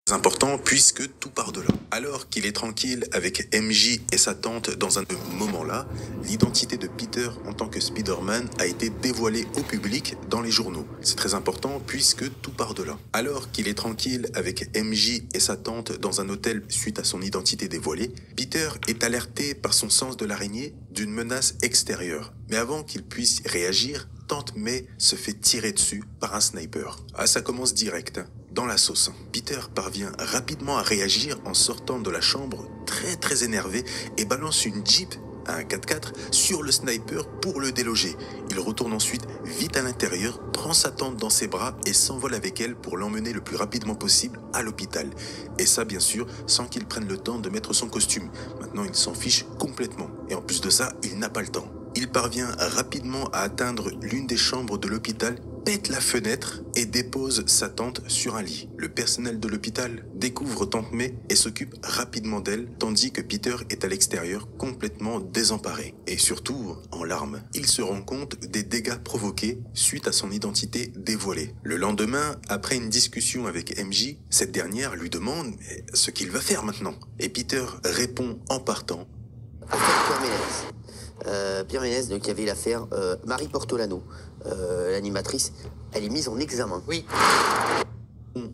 Important puisque tout part de là. Alors qu'il est tranquille avec MJ et sa tante dans un moment-là, l'identité de Peter en tant que Spider-Man a été dévoilée au public dans les journaux. C'est très important puisque tout part de là. Alors qu'il est tranquille avec MJ et sa tante dans un hôtel suite à son identité dévoilée, Peter est alerté par son sens de l'araignée d'une menace extérieure. Mais avant qu'il puisse réagir, Tante May se fait tirer dessus par un sniper. Ah, ça commence direct, dans la sauce. Peter parvient rapidement à réagir en sortant de la chambre très énervé et balance une Jeep, un 4x4, sur le sniper pour le déloger. Il retourne ensuite vite à l'intérieur, prend sa tante dans ses bras et s'envole avec elle pour l'emmener le plus rapidement possible à l'hôpital. Et ça, bien sûr, sans qu'il prenne le temps de mettre son costume. Maintenant, il s'en fiche complètement. Et en plus de ça, il n'a pas le temps. Il parvient rapidement à atteindre l'une des chambres de l'hôpital, pète la fenêtre et dépose sa tante sur un lit. Le personnel de l'hôpital découvre Tante May et s'occupe rapidement d'elle, tandis que Peter est à l'extérieur complètement désemparé. Et surtout, en larmes. Il se rend compte des dégâts provoqués suite à son identité dévoilée. Le lendemain, après une discussion avec MJ, cette dernière lui demande ce qu'il va faire maintenant. Et Peter répond en partant. Pierre Ménez, donc il y avait l'affaire Marie Portolano, l'animatrice, elle est mise en examen. Oui.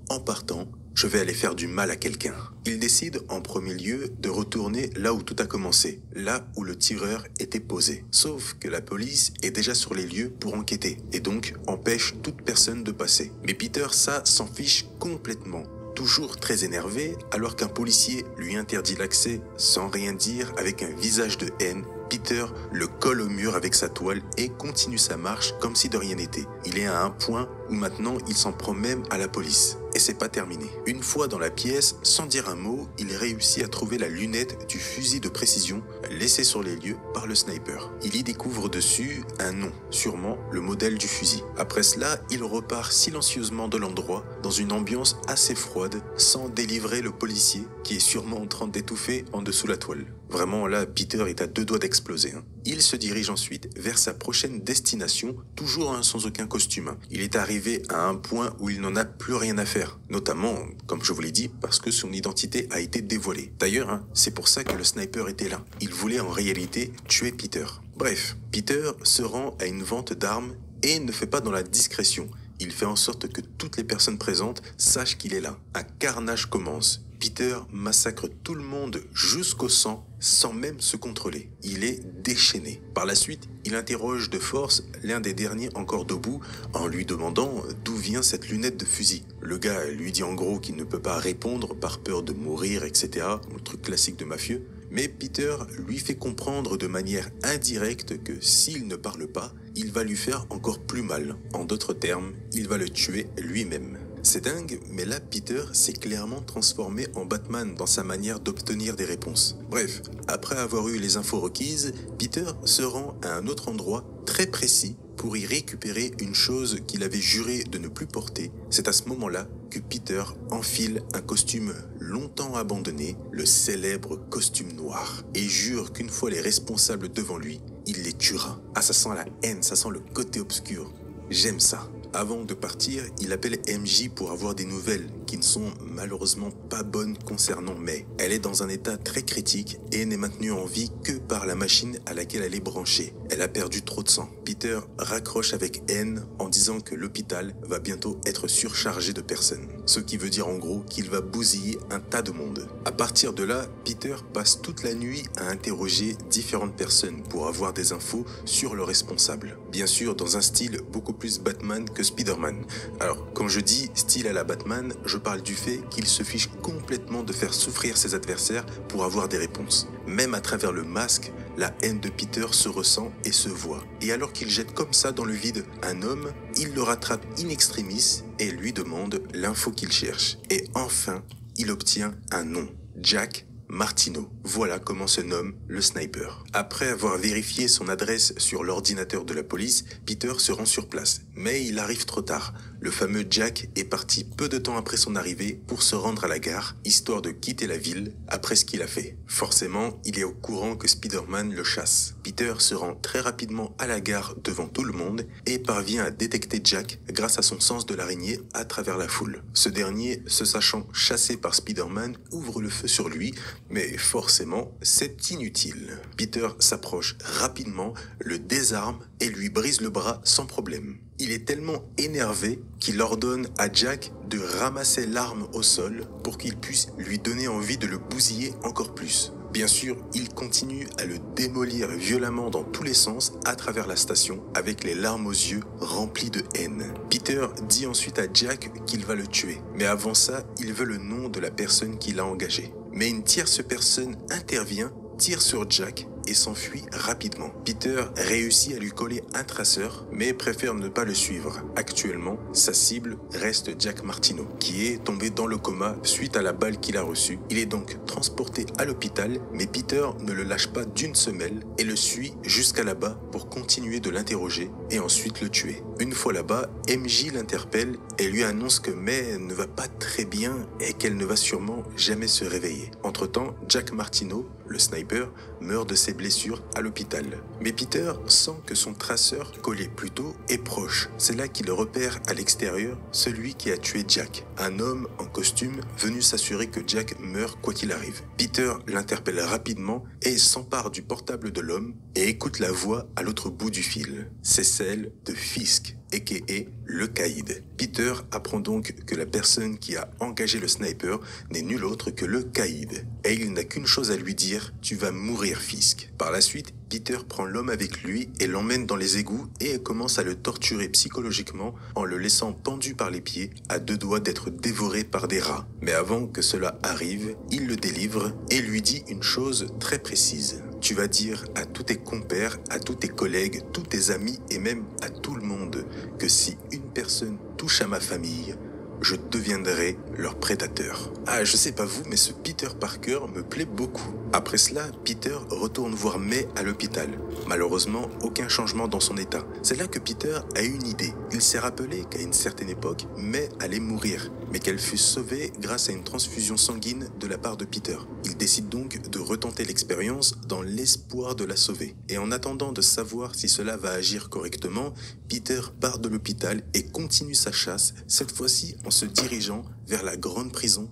En partant, je vais aller faire du mal à quelqu'un. Il décide en premier lieu de retourner là où tout a commencé, là où le tireur était posé. Sauf que la police est déjà sur les lieux pour enquêter, et donc empêche toute personne de passer. Mais Peter, ça, s'en fiche complètement. Toujours très énervé, alors qu'un policier lui interdit l'accès sans rien dire avec un visage de haine, Peter le colle au mur avec sa toile et continue sa marche comme si de rien n'était. Il est à un point où maintenant il s'en prend même à la police. Et c'est pas terminé. Une fois dans la pièce, sans dire un mot, il réussit à trouver la lunette du fusil de précision laissé sur les lieux par le sniper. Il y découvre dessus un nom, sûrement le modèle du fusil. Après cela, il repart silencieusement de l'endroit dans une ambiance assez froide, sans délivrer le policier qui est sûrement en train d'étouffer en dessous la toile. Vraiment là, Peter est à deux doigts d'exploser. Il se dirige ensuite vers sa prochaine destination, toujours sans aucun costume. Il est arrivé à un point où il n'en a plus rien à faire, notamment, comme je vous l'ai dit, parce que son identité a été dévoilée. D'ailleurs, c'est pour ça que le sniper était là. Il voulait en réalité tuer Peter. Bref, Peter se rend à une vente d'armes et ne fait pas dans la discrétion. Il fait en sorte que toutes les personnes présentes sachent qu'il est là. Un carnage commence. Peter massacre tout le monde jusqu'au sang, sans même se contrôler. Il est déchaîné. Par la suite, il interroge de force l'un des derniers encore debout en lui demandant d'où vient cette lunette de fusil. Le gars lui dit en gros qu'il ne peut pas répondre par peur de mourir, etc. Le truc classique de mafieux. Mais Peter lui fait comprendre de manière indirecte que s'il ne parle pas, il va lui faire encore plus mal. En d'autres termes, il va le tuer lui-même. C'est dingue, mais là, Peter s'est clairement transformé en Batman dans sa manière d'obtenir des réponses. Bref, après avoir eu les infos requises, Peter se rend à un autre endroit très précis pour y récupérer une chose qu'il avait juré de ne plus porter. C'est à ce moment-là que Peter enfile un costume longtemps abandonné, le célèbre costume noir, et jure qu'une fois les responsables devant lui, il les tuera. Ah, ça sent la haine, ça sent le côté obscur. J'aime ça. Avant de partir, il appelle MJ pour avoir des nouvelles qui ne sont malheureusement pas bonnes concernant May. Elle est dans un état très critique et n'est maintenue en vie que par la machine à laquelle elle est branchée. Elle a perdu trop de sang. Peter raccroche avec haine en disant que l'hôpital va bientôt être surchargé de personnes. Ce qui veut dire en gros qu'il va bousiller un tas de monde. À partir de là, Peter passe toute la nuit à interroger différentes personnes pour avoir des infos sur le responsable. Bien sûr, dans un style beaucoup plus Batman que Spider-Man. Alors, quand je dis style à la Batman, je parle du fait qu'il se fiche complètement de faire souffrir ses adversaires pour avoir des réponses. Même à travers le masque, la haine de Peter se ressent et se voit. Et alors qu'il jette comme ça dans le vide un homme, il le rattrape in extremis et lui demande l'info qu'il cherche. Et enfin, il obtient un nom. Jack Martino. Voilà comment se nomme le sniper. Après avoir vérifié son adresse sur l'ordinateur de la police, Peter se rend sur place. Mais il arrive trop tard. Le fameux Jack est parti peu de temps après son arrivée pour se rendre à la gare, histoire de quitter la ville après ce qu'il a fait. Forcément, il est au courant que Spider-Man le chasse. Peter se rend très rapidement à la gare devant tout le monde et parvient à détecter Jack grâce à son sens de l'araignée à travers la foule. Ce dernier, se sachant chassé par Spider-Man, ouvre le feu sur lui, mais forcément, c'est inutile. Peter s'approche rapidement, le désarme et lui brise le bras sans problème. Il est tellement énervé qu'il ordonne à Jack de ramasser l'arme au sol pour qu'il puisse lui donner envie de le bousiller encore plus. Bien sûr, il continue à le démolir violemment dans tous les sens à travers la station avec les larmes aux yeux remplies de haine. Peter dit ensuite à Jack qu'il va le tuer, mais avant ça, il veut le nom de la personne qui l'a engagé. Mais une tierce personne intervient, tire sur Jack et s'enfuit rapidement. Peter réussit à lui coller un traceur, mais préfère ne pas le suivre. Actuellement, sa cible reste Jack Martino, qui est tombé dans le coma suite à la balle qu'il a reçue. Il est donc transporté à l'hôpital, mais Peter ne le lâche pas d'une semelle et le suit jusqu'à là-bas pour continuer de l'interroger et ensuite le tuer. Une fois là-bas, MJ l'interpelle et lui annonce que May ne va pas très bien et qu'elle ne va sûrement jamais se réveiller. Entre-temps, Jack Martino, le sniper, meurt de ses blessures à l'hôpital. Mais Peter sent que son traceur, collé plus tôt, est proche. C'est là qu'il repère à l'extérieur celui qui a tué Jack. Un homme en costume venu s'assurer que Jack meurt quoi qu'il arrive. Peter l'interpelle rapidement et s'empare du portable de l'homme et écoute la voix à l'autre bout du fil. C'est celle de Fisk, a.k.a. le caïd. Peter apprend donc que la personne qui a engagé le sniper n'est nul autre que le caïd. Et il n'a qu'une chose à lui dire, tu vas mourir, Fisk. Par la suite, Peter prend l'homme avec lui et l'emmène dans les égouts et commence à le torturer psychologiquement en le laissant pendu par les pieds, à deux doigts d'être dévoré par des rats. Mais avant que cela arrive, il le délivre et lui dit une chose très précise. Tu vas dire à tous tes compères, à tous tes collègues, tous tes amis et même à tout le monde que si une personne touche à ma famille, je deviendrai leur prédateur. Ah, je sais pas vous, mais ce Peter Parker me plaît beaucoup. Après cela, Peter retourne voir May à l'hôpital. Malheureusement, aucun changement dans son état. C'est là que Peter a une idée. Il s'est rappelé qu'à une certaine époque, May allait mourir, mais qu'elle fut sauvée grâce à une transfusion sanguine de la part de Peter. Il décide donc de retenter l'expérience dans l'espoir de la sauver. Et en attendant de savoir si cela va agir correctement, Peter part de l'hôpital et continue sa chasse, cette fois-ci en se dirigeant vers la grande prison.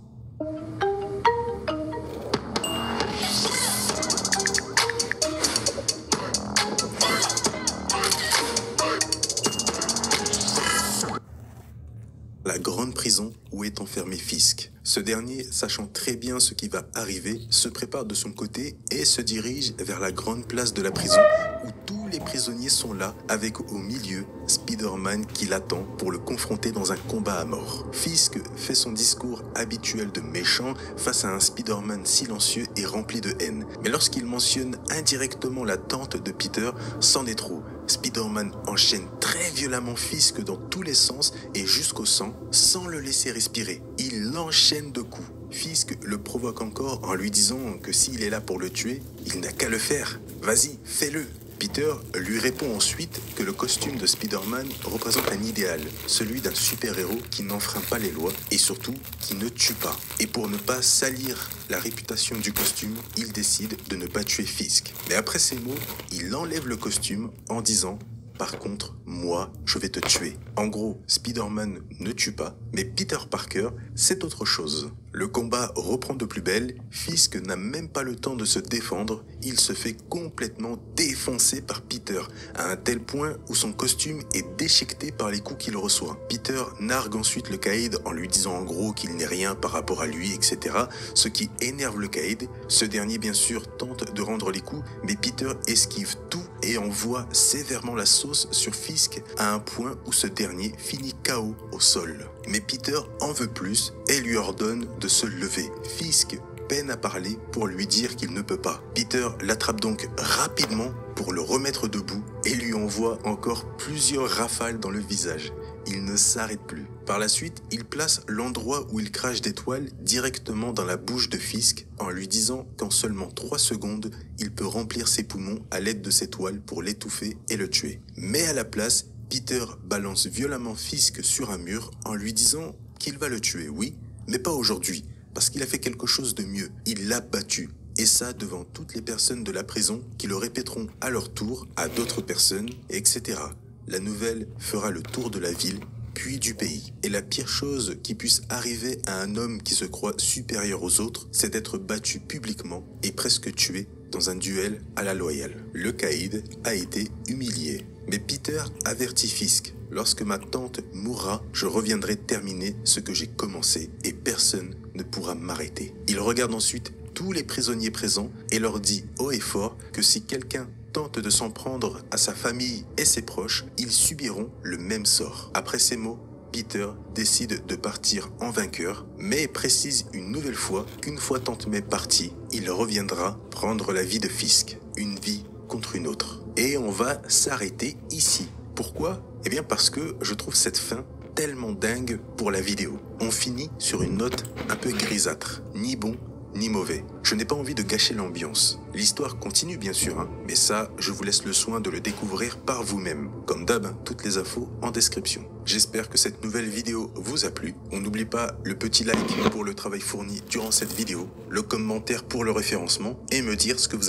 La grande prison où est enfermé Fisk. Ce dernier, sachant très bien ce qui va arriver, se prépare de son côté et se dirige vers la grande place de la prison où tous les prisonniers sont là, avec au milieu Spider-Man qui l'attend pour le confronter dans un combat à mort. Fisk fait son discours habituel de méchant face à un Spider-Man silencieux et rempli de haine. Mais lorsqu'il mentionne indirectement la tante de Peter, c'en est trop. Spider-Man enchaîne très violemment Fisk dans tous les sens et jusqu'au sang, sans le laisser respirer. Il l'enchaîne de coups. Fisk le provoque encore en lui disant que s'il est là pour le tuer, il n'a qu'à le faire. Vas-y, fais-le. Peter lui répond ensuite que le costume de Spider-Man représente un idéal, celui d'un super-héros qui n'enfreint pas les lois et surtout qui ne tue pas. Et pour ne pas salir la réputation du costume, il décide de ne pas tuer Fisk. Mais après ces mots, il enlève le costume en disant « Par contre, moi, je vais te tuer ». En gros, Spider-Man ne tue pas, mais Peter Parker, c'est autre chose. Le combat reprend de plus belle, Fisk n'a même pas le temps de se défendre, il se fait complètement défoncer par Peter, à un tel point où son costume est déchiqueté par les coups qu'il reçoit. Peter nargue ensuite le caïd en lui disant en gros qu'il n'est rien par rapport à lui, etc. Ce qui énerve le caïd. Ce dernier bien sûr tente de rendre les coups, mais Peter esquive tout et envoie sévèrement la sauce sur Fisk à un point où ce dernier finit KO au sol. Mais Peter en veut plus et lui ordonne de se lever. Fisk peine à parler pour lui dire qu'il ne peut pas. Peter l'attrape donc rapidement pour le remettre debout et lui envoie encore plusieurs rafales dans le visage. Il ne s'arrête plus. Par la suite, il place l'endroit où il crache des toiles directement dans la bouche de Fisk en lui disant qu'en seulement 3 secondes, il peut remplir ses poumons à l'aide de ces toiles pour l'étouffer et le tuer. Mais à la place, Peter balance violemment Fisk sur un mur en lui disant qu'il va le tuer, oui, mais pas aujourd'hui, parce qu'il a fait quelque chose de mieux. Il l'a battu. Et ça devant toutes les personnes de la prison qui le répéteront à leur tour à d'autres personnes, etc. La nouvelle fera le tour de la ville, puis du pays. Et la pire chose qui puisse arriver à un homme qui se croit supérieur aux autres, c'est d'être battu publiquement et presque tué dans un duel à la loyale. Le caïd a été humilié. Mais Peter avertit Fisk. Lorsque ma tante mourra, je reviendrai terminer ce que j'ai commencé et personne ne pourra m'arrêter. Il regarde ensuite tous les prisonniers présents et leur dit haut et fort que si quelqu'un tente de s'en prendre à sa famille et ses proches, ils subiront le même sort. Après ces mots, Peter décide de partir en vainqueur, mais précise une nouvelle fois qu'une fois Tante May partie, il reviendra prendre la vie de Fisk, une vie contre une autre. Et on va s'arrêter ici. Pourquoi? Eh bien parce que je trouve cette fin tellement dingue pour la vidéo. On finit sur une note un peu grisâtre, ni bon ni mauvais. Je n'ai pas envie de gâcher l'ambiance. L'histoire continue bien sûr, mais ça, je vous laisse le soin de le découvrir par vous-même. Comme d'hab, toutes les infos en description. J'espère que cette nouvelle vidéo vous a plu. On n'oublie pas le petit like pour le travail fourni durant cette vidéo, le commentaire pour le référencement et me dire ce que vous